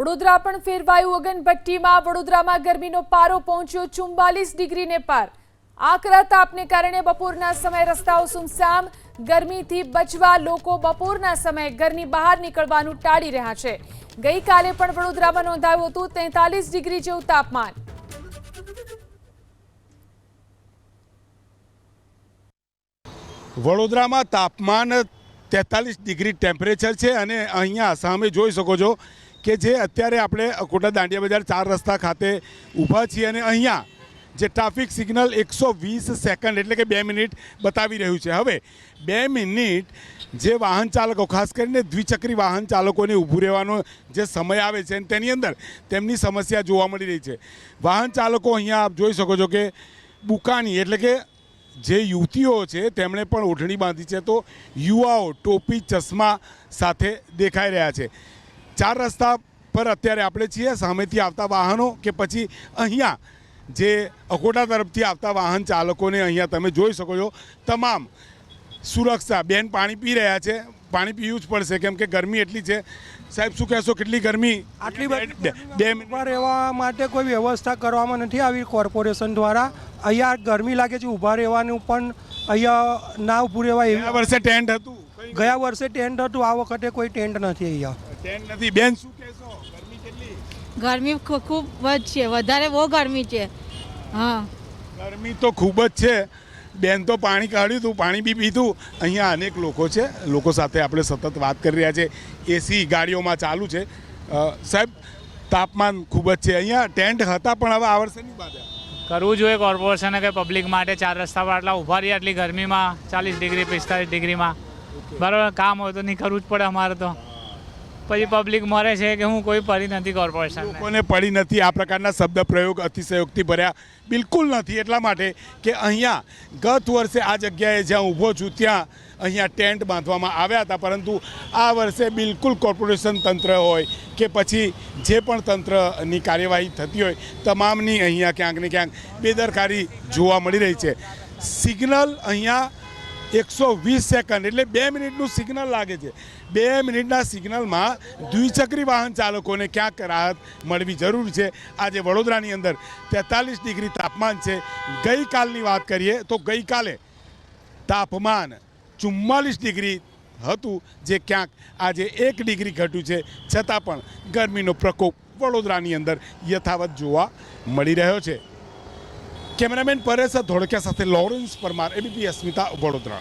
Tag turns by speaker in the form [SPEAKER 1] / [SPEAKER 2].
[SPEAKER 1] વડોદરા પણ ફેરવાયું અગનભટ્ટીમાં। વડોદરામાં ગરમીનો પારો પહોંચ્યો 44 ડિગ્રીને પાર। આકરા તાપને કારણે બપોરના સમયે રસ્તાઓ સુમસામ। ગરમીથી બચવા લોકો બપોરના સમયે ઘરની બહાર નીકળવાનું ટાળી રહ્યા છે। ગઈકાલે પણ વડોદરામાં નોંધાયું હતું 43 ડિગ્રી જેવું તાપમાન।
[SPEAKER 2] વડોદરામાં તાપમાન 43 ડિગ્રી ટેમ્પરેચર છે અને અહીંયા સામે જોઈ શકો છો કે જે અત્યારે આપણે અકોટા દાંડિયા બજાર 4 રસ્તા ખાતે ઊભા છીએ અને અહીંયા જે ટ્રાફિક સિગ્નલ 120 સેકન્ડ એટલે કે 2 મિનિટ બતાવી રહ્યું છે। હવે 2 મિનિટ જે વાહન ચાલકો ખાસ કરીને દ્વિચક્રી વાહન ચાલકોને ઊભું રહેવાનો જે સમય આવે છે તેની અંદર તેમની સમસ્યા જોવા મળી રહી છે। વાહન ચાલકો અહીંયા આપ જોઈ શકો છો કે બુકાની એટલે કે જે યુવતીઓ છે તેમણે પણ ઓઢણી બાંધી છે તો યુવાઓ ટોપી ચશ્મા સાથે દેખાઈ રહ્યા છે। 4 રસ્તા પર અત્યારે આપણે છીએ। સામેથી આવતા વાહનો કે પછી અહીંયા જે અકોટા તરફથી આવતા વાહન ચાલકોને અહીંયા તમે જોઈ શકો છો તમામ સુરક્ષા। બેન પાણી પી રહ્યા છે, પાણી પીવું જ પડશે કેમ કે ગરમી એટલી છે। સાહેબ શું કહેશો, કેટલી ગરમી?
[SPEAKER 3] આટલી બધી રહેવા માટે કોઈ વ્યવસ્થા કરવામાં નથી આવી કોર્પોરેશન દ્વારા। અહીંયા ગરમી લાગે છે, ઊભા રહેવાનું પણ અહીંયા ના ઊભું રહેવાય।
[SPEAKER 2] ગયા વર્ષે ટેન્ટ હતું,
[SPEAKER 3] ગયા વર્ષે ટેન્ટ હતું, આ વખતે કોઈ ટેન્ટ નથી અહીંયા।
[SPEAKER 2] ટેન્ટ નથી। બેન શું કહેશો, ગરમી કેટલી?
[SPEAKER 4] ગરમી ખૂબ જ છે, વધારે બહુ ગરમી છે। હા,
[SPEAKER 2] ગરમી તો ખૂબ જ છે। બેન તો પાણી કાઢ્યું હતું, પાણી બી પીધું। અહીંયા અનેક લોકો છે, લોકો સાથે આપણે સતત વાત કરી રહ્યા છે। એસી ગાડીઓમાં ચાલુ છે। સાહેબ તાપમાન ખૂબ જ છે, અહીંયા ટેન્ટ હતા પણ હવે આ વર્ષે નહીં બાંધ્યા।
[SPEAKER 5] કરવું જોઈએ કોર્પોરેશને કે પબ્લિક માટે 4 રસ્તા પર આટલા ઊભા રહ્યા આટલી ગરમીમાં 40 ડિગ્રી 45 ડિગ્રીમાં બરાબર કામ હોય તો નહીં કરવું જ પડે અમારે તો। પછી પબ્લિક મરે છે કે હું કોઈ પડી નથી કોર્પોરેશન
[SPEAKER 2] લોકોને પડી નથી આ પ્રકારના શબ્દ પ્રયોગ અતિશયોક્તિ ભર્યા બિલકુલ નથી। એટલા માટે કે અહીંયા ગત વર્ષે આ જગ્યાએ જ્યાં ઊભો છું ત્યાં અહીંયા ટેન્ટ બાંધવામાં આવ્યા હતા પરંતુ આ વર્ષે બિલકુલ કોર્પોરેશન તંત્ર હોય કે પછી જે પણ તંત્રની કાર્યવાહી થતી હોય તમામની અહીંયા ક્યાંક ને ક્યાંક બેદરકારી જોવા મળી રહી છે। સિગ્નલ અહીંયા 120 સેકન્ડ એટલે 2 મિનિટનું સિગ્નલ લાગે છે। 2 મિનિટના સિગ્નલમાં દ્વિચક્રી વાહન ચાલકોને ક્યાંક રાહત મળવી જરૂરી છે। આજે વડોદરાની અંદર 43 ડિગ્રી તાપમાન છે। ગઈકાલની વાત કરીએ તો ગઈકાલે તાપમાન 44 ડિગ્રી હતું જે ક્યાંક આજે 1 ડિગ્રી ઘટ્યું છે છતાં પણ ગરમીનો પ્રકોપ વડોદરાની અંદર યથાવત જોવા મળી રહ્યો છે। કેમેરામેન પરેશ ધોળકિયા સાથે લોરેન્સ પરમાર, એબીપી અસ્મિતા, વડોદરા।